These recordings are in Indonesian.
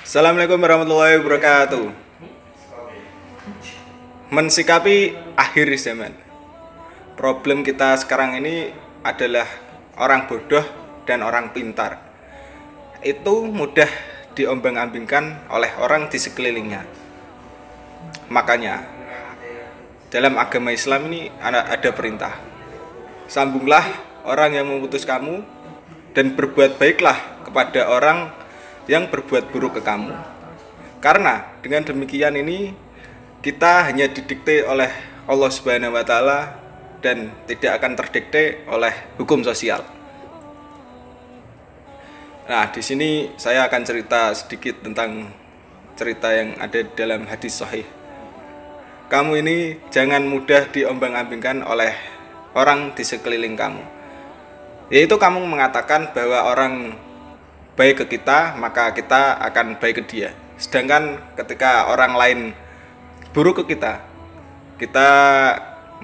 Assalamualaikum warahmatullahi wabarakatuh. Mensikapi akhir zaman. Problem kita sekarang ini adalah orang bodoh dan orang pintar. Itu mudah diombang-ambingkan oleh orang di sekelilingnya. Makanya dalam agama Islam ini ada perintah. Sambunglah orang yang memutus kamu dan berbuat baiklah kepada orang yang berbuat buruk ke kamu. Karena dengan demikian ini kita hanya didikte oleh Allah Subhanahu wa taala dan tidak akan terdikte oleh hukum sosial. Nah, di sini saya akan cerita sedikit tentang cerita yang ada dalam hadis sahih. Kamu ini jangan mudah diombang-ambingkan oleh orang di sekeliling kamu. Yaitu kamu mengatakan bahwa orang baik ke kita, maka kita akan baik ke dia. Sedangkan ketika orang lain buruk ke kita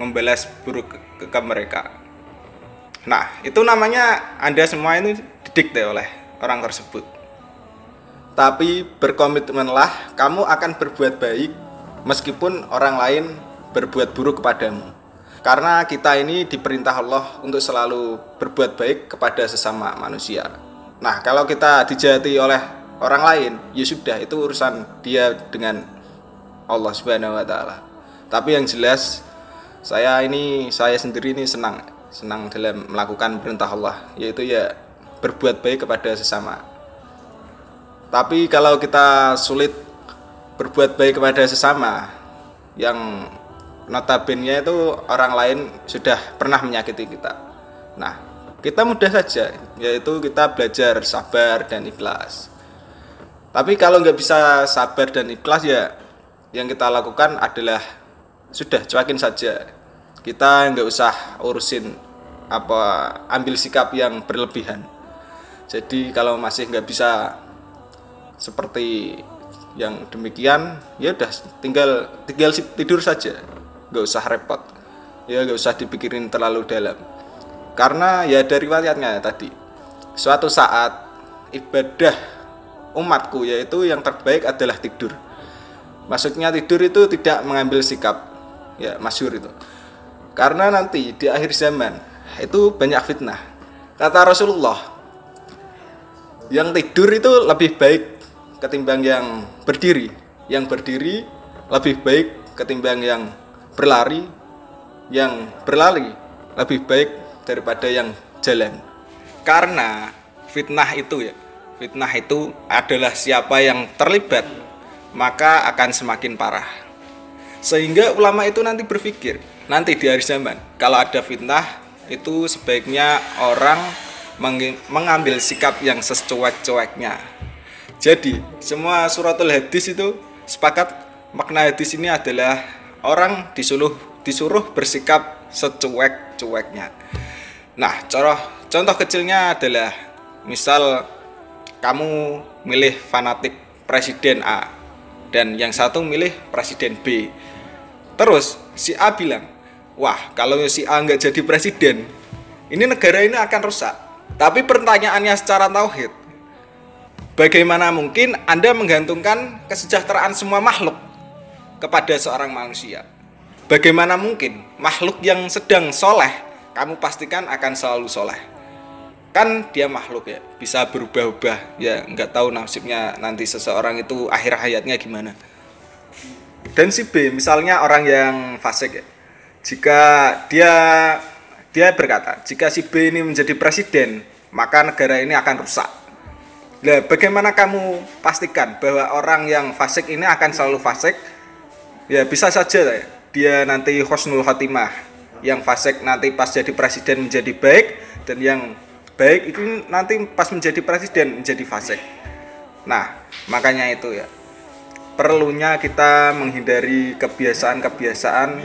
membalas buruk ke mereka. Nah, itu namanya Anda semua ini didikte oleh orang tersebut. Tapi berkomitmenlah kamu akan berbuat baik meskipun orang lain berbuat buruk kepadamu. Karena kita ini diperintah Allah untuk selalu berbuat baik kepada sesama manusia. Nah, kalau kita dijahati oleh orang lain, ya sudah, itu urusan dia dengan Allah Subhanahu wa taala. Tapi yang jelas saya sendiri ini senang dalam melakukan perintah Allah, yaitu ya berbuat baik kepada sesama. Tapi kalau kita sulit berbuat baik kepada sesama yang notabene itu orang lain sudah pernah menyakiti kita. Nah, kita mudah saja, yaitu kita belajar sabar dan ikhlas. Tapi kalau nggak bisa sabar dan ikhlas, ya yang kita lakukan adalah sudah cuekin saja. Kita nggak usah urusin ambil sikap yang berlebihan. Jadi kalau masih nggak bisa seperti yang demikian, ya udah tinggal tidur saja, nggak usah repot, ya nggak usah dipikirin terlalu dalam. Karena ya dari riwayatnya tadi, suatu saat ibadah umatku yaitu yang terbaik adalah tidur. Maksudnya tidur itu tidak mengambil sikap, ya masyhur itu. Karena nanti di akhir zaman itu banyak fitnah. Kata Rasulullah, yang tidur itu lebih baik ketimbang yang berdiri. Yang berdiri lebih baik ketimbang yang berlari. Yang berlari lebih baik daripada yang jalan. Karena fitnah itu adalah siapa yang terlibat maka akan semakin parah. Sehingga ulama itu nanti berpikir, nanti di akhir zaman kalau ada fitnah itu sebaiknya orang mengambil sikap yang secuek-cueknya. Jadi semua suratul hadis itu sepakat makna hadis ini adalah orang disuruh bersikap secuek-cueknya. Nah, contoh kecilnya adalah misal kamu milih fanatik presiden A dan yang satu milih presiden B. Terus si A bilang, wah kalau si A nggak jadi presiden, ini negara ini akan rusak. Tapi pertanyaannya secara tauhid, bagaimana mungkin Anda menggantungkan kesejahteraan semua makhluk kepada seorang manusia? Bagaimana mungkin makhluk yang sedang soleh kamu pastikan akan selalu soleh? Kan dia makhluk ya, bisa berubah-ubah. Ya nggak tahu nasibnya nanti seseorang itu akhir hayatnya gimana. Dan si B misalnya orang yang fasik ya, jika dia berkata, jika si B ini menjadi presiden maka negara ini akan rusak. Nah, bagaimana kamu pastikan bahwa orang yang fasik ini akan selalu fasik? Ya bisa saja dia nanti husnul khotimah, yang fasik nanti pas jadi presiden menjadi baik, dan yang baik itu nanti pas menjadi presiden menjadi fasik. Nah, makanya itu ya, perlunya kita menghindari kebiasaan-kebiasaan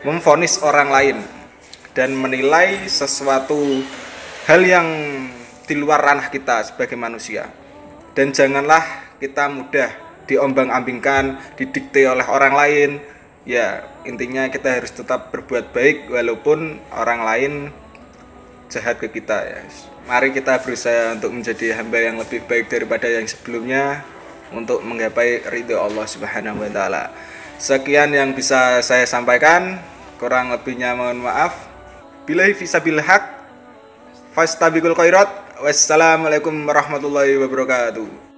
memvonis orang lain dan menilai sesuatu hal yang di luar ranah kita sebagai manusia. Dan janganlah kita mudah diombang-ambingkan, didikte oleh orang lain. Ya, intinya kita harus tetap berbuat baik walaupun orang lain jahat ke kita ya. Mari kita berusaha untuk menjadi hamba yang lebih baik daripada yang sebelumnya. untuk menggapai ridho Allah Subhanahu wa taala. Sekian yang bisa saya sampaikan, kurang lebihnya mohon maaf. Billahi fisabil haq, fastabiqul khairat. Wassalamualaikum warahmatullahi wabarakatuh.